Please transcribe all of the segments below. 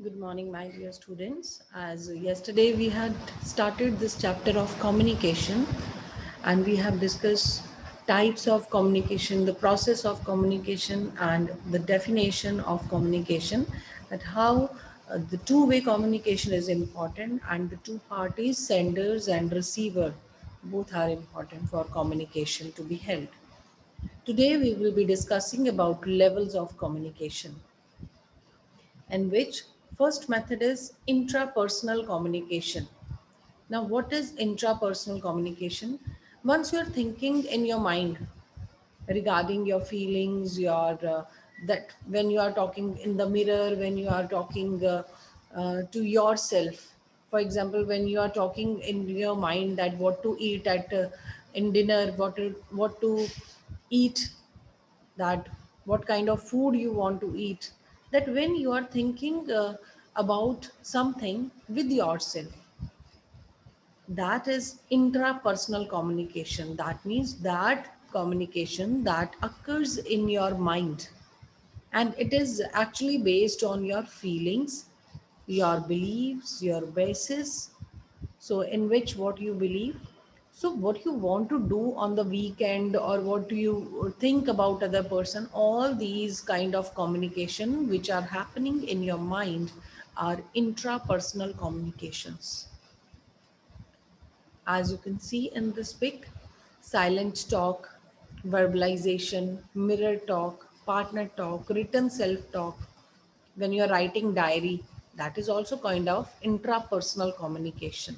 Good morning, my dear students. As yesterday we had started this chapter of communication and we have discussed types of communication, the process of communication, and the definition of communication, that how the two-way communication is important and the two parties, senders and receiver, both are important for communication to be held. Today we will be discussing about levels of communication, in which first method is intrapersonal communication. Now, what is intrapersonal communication? Once you're thinking in your mind regarding your feelings, your that when you are talking in the mirror, when you are talking to yourself, for example, when you are talking in your mind that what to eat at in dinner, what to eat, that what kind of food you want to eat, that when you are thinking about something with yourself, that is intrapersonal communication. That means that communication that occurs in your mind, and it is actually based on your feelings, your beliefs, your basis, so in which what you believe, so what you want to do on the weekend, or what do you think about other person, all these kind of communication which are happening in your mind are intrapersonal communications. As you can see in this pic, silent talk, verbalization, mirror talk, partner talk, written self talk, when you are writing diary, that is also kind of intrapersonal communication.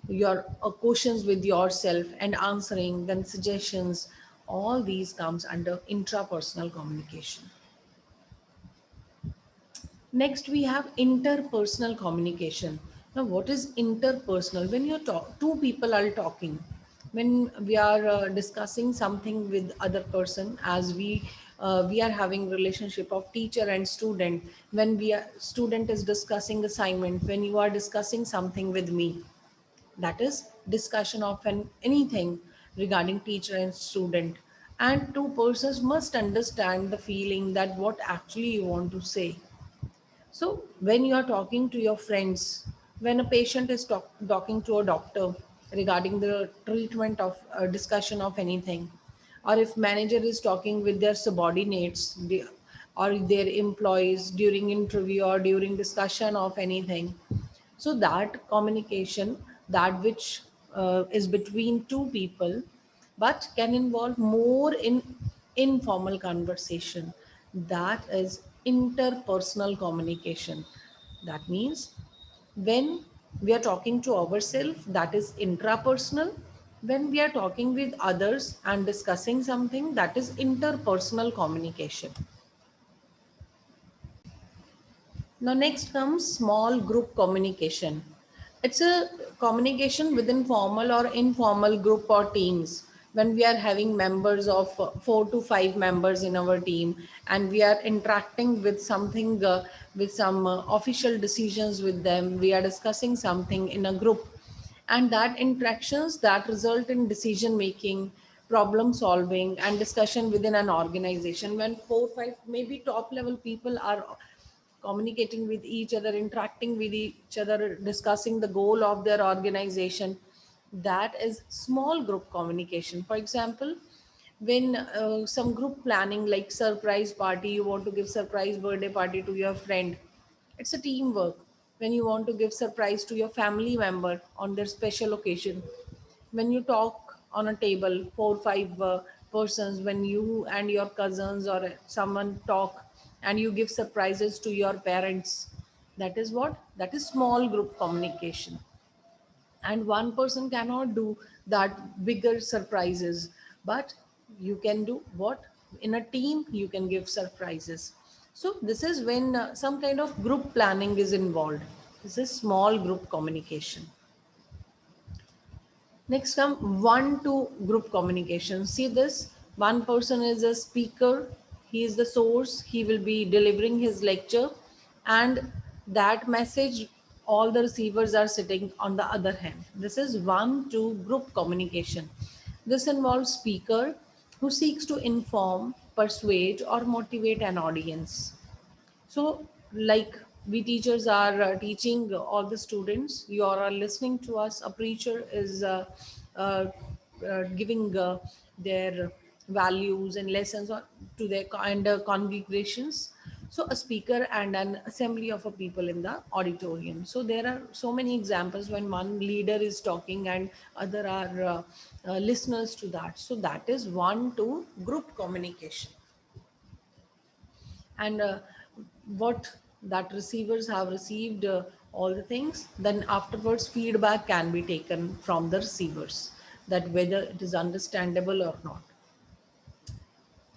Your questions with yourself and answering, then suggestions, all these comes under intrapersonal communication. Next, we have interpersonal communication. Now, what is interpersonal? When two people are talking, when we are discussing something with other person, as we are having relationship of teacher and student. When we are student is discussing assignment, when you are discussing something with me, that is discussion of anything regarding teacher and student, and two persons must understand the feeling that what actually you want to say. So, when you are talking to your friends, when a patient is talking to a doctor regarding the treatment of discussion of anything, or if manager is talking with their subordinates or their employees during interview or during discussion of anything, so that communication, that which is between two people, but can involve more in informal conversation, that is interpersonal communication. That means when we are talking to ourselves, that is intrapersonal. When we are talking with others and discussing something, that is interpersonal communication. Now, next comes small group communication. It's a communication within formal or informal group or teams. When we are having members of 4 to 5 members in our team, and we are interacting with something, with some official decisions with them, we are discussing something in a group, and that interactions that result in decision making, problem solving, and discussion within an organization. When 4 5 maybe top level people are communicating with each other, interacting with each other, discussing the goal of their organization, that is small group communication. For example, when some group planning like surprise party, you want to give surprise birthday party to your friend, it's a teamwork. When you want to give surprise to your family member on their special occasion, when you talk on a table 4 5 persons, when you and your cousins or someone talk and you give surprises to your parents, that is what, that is small group communication. And one person cannot do that bigger surprises, but you can do what, in a team you can give surprises. So this is when some kind of group planning is involved. This is small group communication. Next come one to group communication. See this, one person is a speaker, he is the source, he will be delivering his lecture, and that message all the receivers are sitting on the other hand. This is one to group communication. This involves speaker who seeks to inform, persuade or motivate an audience. So, like We teachers are teaching all the students. You are listening to us. A preacher is uh, giving their values and lessons to their congregations. So a speaker and an assembly of a people in the auditorium. So there are so many examples when one leader is talking and other are listeners to that. So that is one to group communication. And what that receivers have received all the things, then afterwards feedback can be taken from the receivers, that whether it is understandable or not.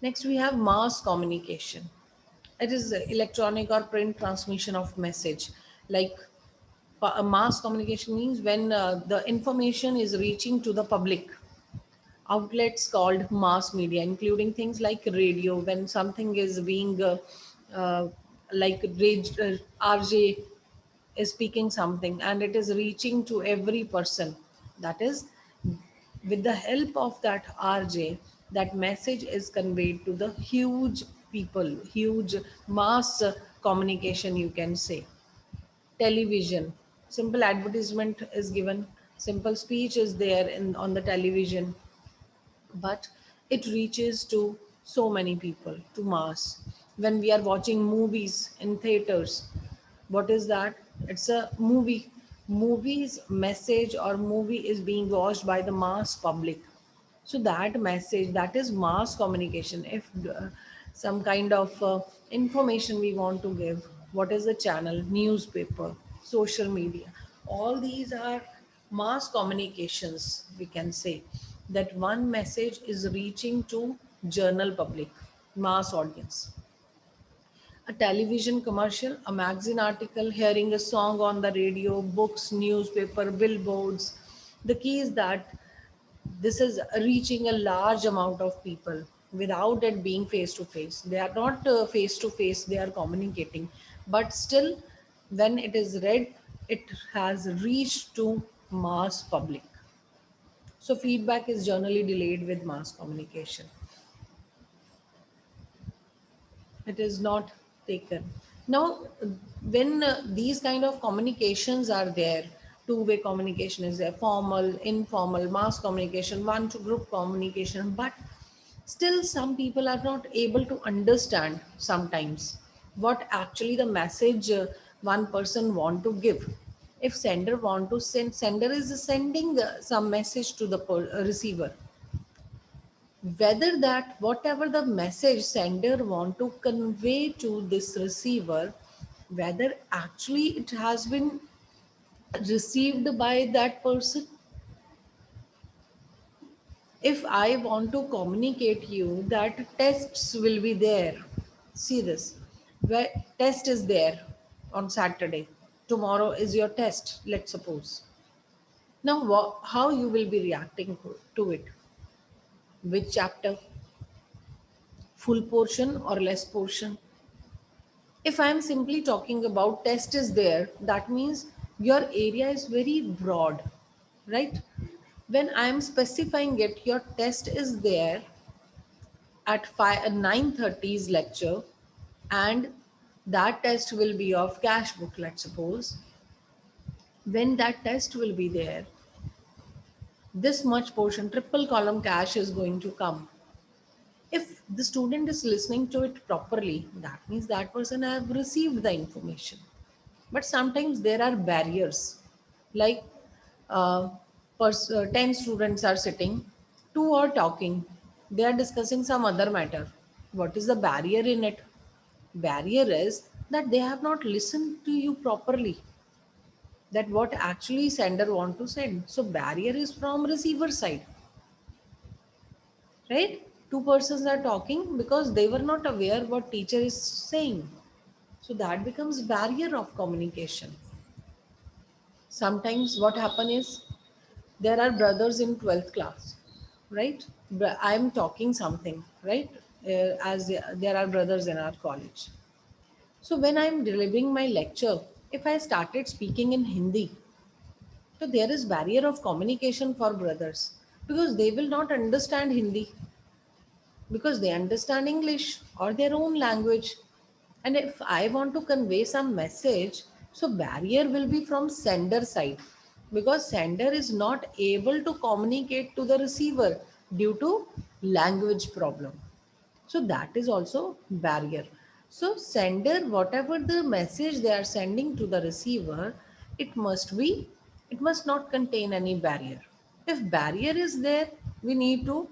Next we have mass communication. It is electronic or print transmission of message. Like a mass communication means when the information is reaching to the public. Outlets called mass media, including things like radio, when something is being uh, like RJ is speaking something and it is reaching to every person. That is, with the help of that RJ, that message is conveyed to the huge people, huge mass communication, you can say. Television, simple advertisement is given, simple speech is there in on the television, but it reaches to so many people, to mass. When we are watching movies in theaters, what is that? It's a movie's message, or movie is being watched by the mass public. So that message, that is mass communication. If some kind of information we want to give, what is the channel? Newspaper, social media, all these are mass communications, we can say. That one message is reaching to general public, mass audience. A television commercial, a magazine article, hearing a song on the radio, books, newspaper, billboards. The key is that this is reaching a large amount of people without it being face to face. They are not face to face, they are communicating. But still, when it is read, it has reached to mass public. So, feedback is generally delayed with mass communication. It is not taken. Now when these kind of communications are there, two-way communication is there, formal, informal, mass communication, one to group communication, but still some people are not able to understand sometimes what actually the message one person want to give. If sender want to send, sender is sending some message to the receiver, whether that whatever the message sender want to convey to this receiver, whether actually it has been received by that person. If I want to communicate you that tests will be there, see this, where test is there on Saturday, tomorrow is your test, let's suppose. Now how you will be reacting to it? Which chapter? Full portion or less portion? If I'm simply talking about test is there, that means your area is very broad, right? When I'm specifying it, your test is there at 9:30's lecture, and that test will be of cash book, let's suppose. When that test will be there, this much portion, triple column cash is going to come. If the student is listening to it properly, that means that person have received the information. But sometimes there are barriers, like uh, 10 students are sitting, two are talking, they are discussing some other matter. What is the barrier in it? Barrier is that they have not listened to you properly, that what actually sender want to send. So barrier is from receiver side, right? Two persons are talking because they were not aware what teacher is saying. So that becomes barrier of communication. Sometimes what happen is, there are brothers in 12th class, right? I'm talking something, right? As there are brothers in our college. So when I'm delivering my lecture, if I started speaking in Hindi, so there is barrier of communication for brothers, because they will not understand Hindi, because they understand English or their own language. And if I want to convey some message, so barrier will be from sender side, because sender is not able to communicate to the receiver due to language problem. So that is also barrier. So sender, whatever the message they are sending to the receiver, it must be, it must not contain any barrier. If barrier is there, we need to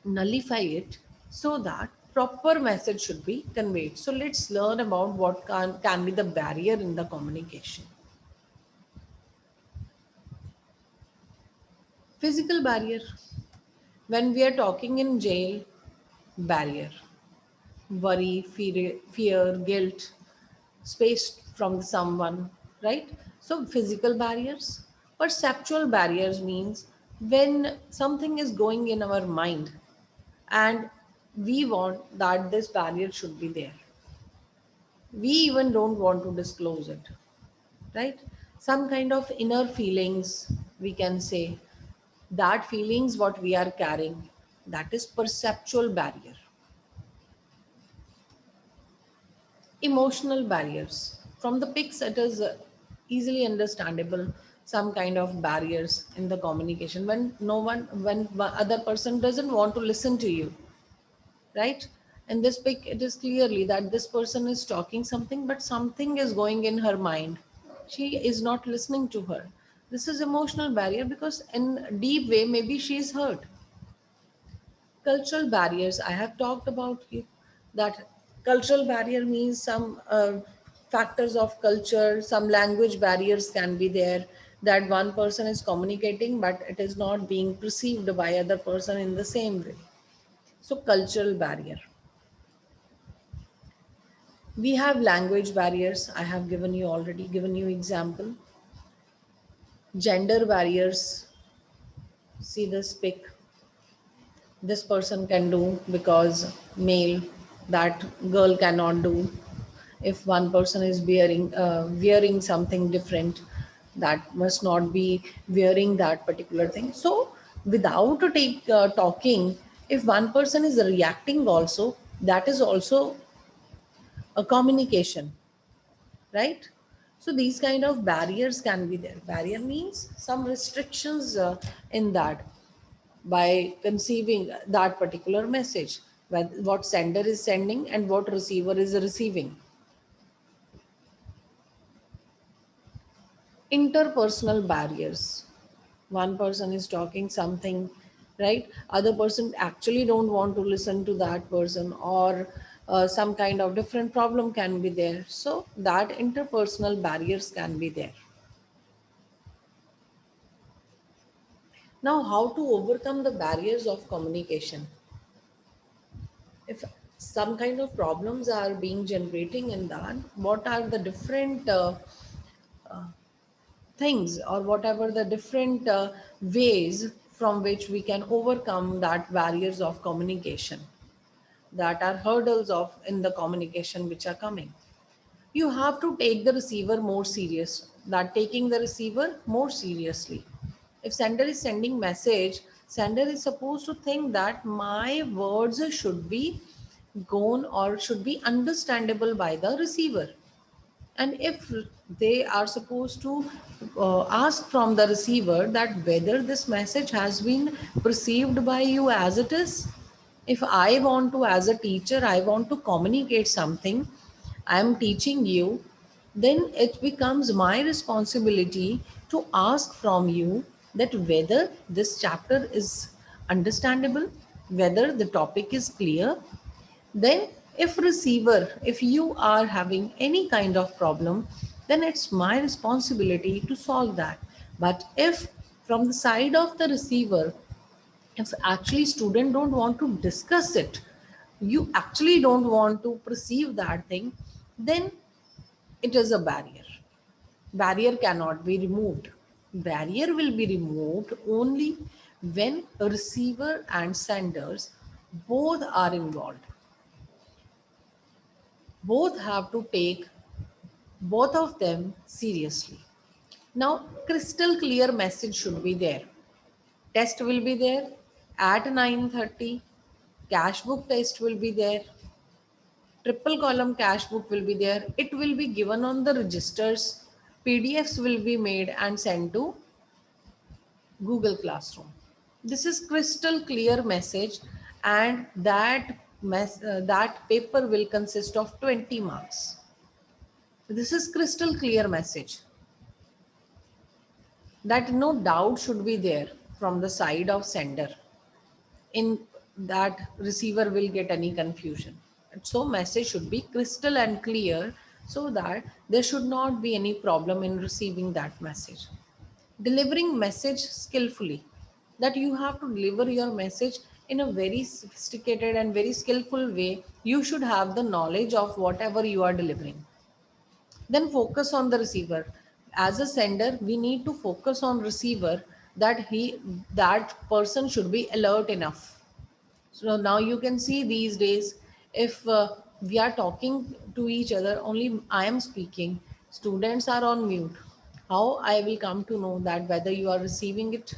nullify it so that proper message should be conveyed. So let's learn about what can be the barrier in the communication. Physical barrier. When we are talking in jail, barrier. Worry, fear, guilt, space from someone, right? So physical barriers. Perceptual barriers means when something is going in our mind and we want that this barrier should be there, we even don't want to disclose it, right? Some kind of inner feelings, we can say, that feelings what we are carrying, that is perceptual barrier. Emotional barriers, from the pics it is easily understandable. Some kind of barriers in the communication, when no one, when other person doesn't want to listen to you, right? In this pic it is clearly that this person is talking something, but something is going in her mind, she is not listening to her. This is emotional barrier, because in deep way maybe she is hurt. Cultural barriers, I have talked about you, that cultural barrier means some factors of culture, some language barriers can be there, that one person is communicating but it is not being perceived by other person in the same way. So cultural barrier. We have language barriers, I have given you already given you example. Gender barriers, see this pic, this person can do because male, that girl cannot do. If one person is wearing something different, that must not be wearing that particular thing. So without talking, if one person is reacting also, that is also a communication, right? So these kind of barriers can be there. Barrier means some restrictions in that, by conceiving that particular message, what sender is sending and what receiver is receiving. Interpersonal barriers, one person is talking something, right? Other person actually don't want to listen to that person, or some kind of different problem can be there, so that interpersonal barriers can be there. Now, how to overcome the barriers of communication? If some kind of problems are being generating in that, what are the different things, or whatever the different ways from which we can overcome that barriers of communication, that are hurdles of in the communication which are coming? You have to take the receiver more serious, that taking the receiver more seriously. If sender is sending message, sender is supposed to think that my words should be gone or should be understandable by the receiver. And if they are supposed to ask from the receiver that whether this message has been perceived by you as it is. If I want to, as a teacher, I want to communicate something, I am teaching you, then it becomes my responsibility to ask from you that whether this chapter is understandable, whether the topic is clear. Then if receiver, if you are having any kind of problem, then it's my responsibility to solve that. But if from the side of the receiver, if actually student don't want to discuss it, you actually don't want to perceive that thing, then it is a barrier. Barrier cannot be removed. Barrier will be removed only when a receiver and senders both are involved. Both have to take both of them seriously. Now, crystal clear message should be there. Test will be there at 9:30. Cash book test will be there. Triple column cache book will be there. It will be given on the registers. PDFs will be made and sent to Google Classroom. This is crystal clear message, and that paper will consist of 20 marks. This is crystal clear message that no doubt should be there from the side of sender in that receiver will get any confusion. So message should be crystal and clear so that there should not be any problem in receiving that message. Delivering message skillfully, that you have to deliver your message in a very sophisticated and very skillful way. You should have the knowledge of whatever you are delivering. Then focus on the receiver. As a sender, we need to focus on receiver, that person should be alert enough. So now you can see these days, if we are talking to each other, only I am speaking, students are on mute. How I will come to know that whether you are receiving it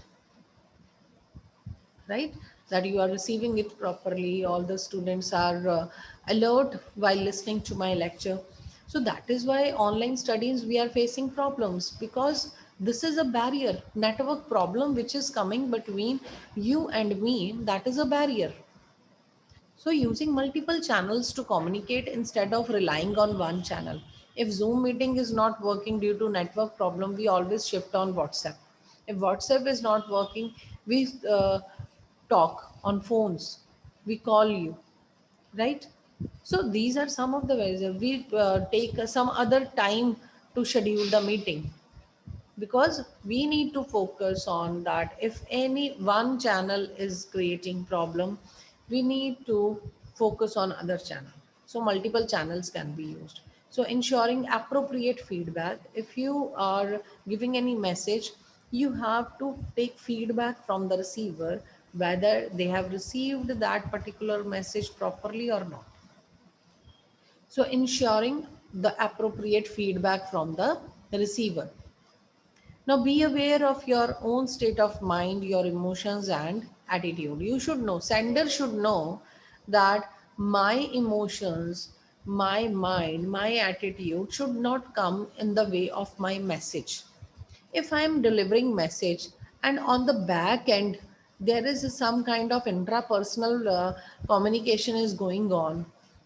right, that you are receiving it properly, all the students are alert while listening to my lecture. So that is why online studies we are facing problems, because this is a barrier, network problem which is coming between you and me, that is a barrier. So using multiple channels to communicate instead of relying on one channel. If Zoom meeting is not working due to network problem, we always shift on WhatsApp. If WhatsApp is not working, we talk on phones. We call you, right? So these are some of the ways. We take some other time to schedule the meeting, because we need to focus on that. If any one channel is creating problem, we need to focus on other channel, so multiple channels can be used. So ensuring appropriate feedback, if you are giving any message, you have to take feedback from the receiver whether they have received that particular message properly or not. So ensuring the appropriate feedback from the receiver. Now be aware of your own state of mind, your emotions and attitude. You should know, sender should know that my emotions, my mind, my attitude should not come in the way of my message. If I am delivering message and on the back end there is some kind of intrapersonal communication is going on,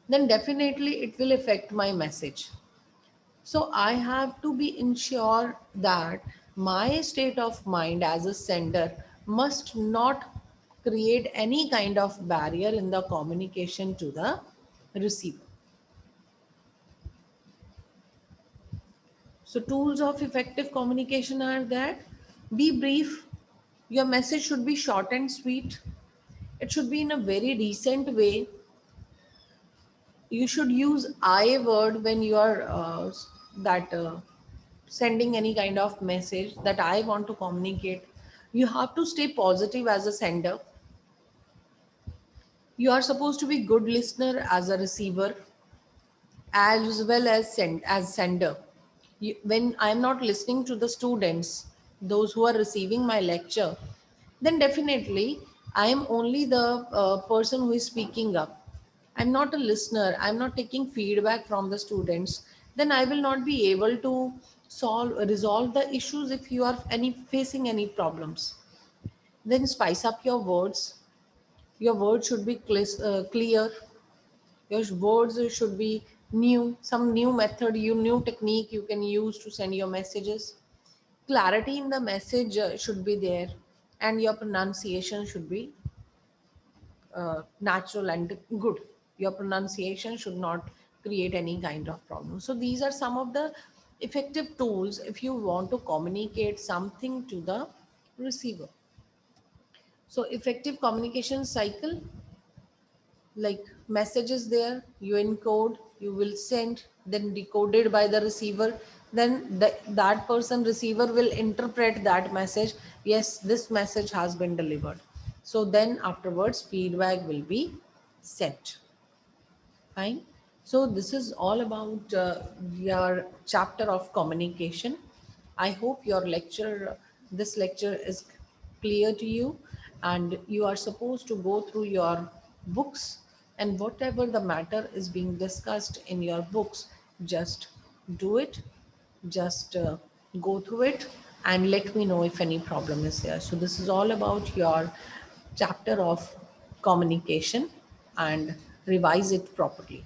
then definitely it will affect my message. So I have to be ensure that my state of mind as a sender must not create any kind of barrier in the communication to the receiver. So tools of effective communication are that be brief. Your message should be short and sweet. It should be in a very decent way. You should use I word when you are that sending any kind of message that I want to communicate. You have to stay positive as a sender. You are supposed to be good listener as a receiver, as well as sender. When I am not listening to the students, those who are receiving my lecture, then definitely I am only the person who is speaking up. I'm not a listener. I'm not taking feedback from the students. Then I will not be able to resolve the issues if you are facing any problems. Then spice up your words. Your words should be clear. Your words should be new, some new method, new technique you can use to send your messages. Clarity in the message should be there, and your pronunciation should be natural and good. Your pronunciation should not create any kind of problem. So these are some of the effective tools if you want to communicate something to the receiver. So effective communication cycle, like messages there, you encode, you will send, then decoded by the receiver, then that person receiver will interpret that message, yes, this message has been delivered. So then afterwards feedback will be sent. Fine. So this is all about your chapter of communication. I hope this lecture is clear to you, and you are supposed to go through your books and whatever the matter is being discussed in your books, just do it, just go through it, and let me know if any problem is there. So this is all about your chapter of communication, and revise it properly.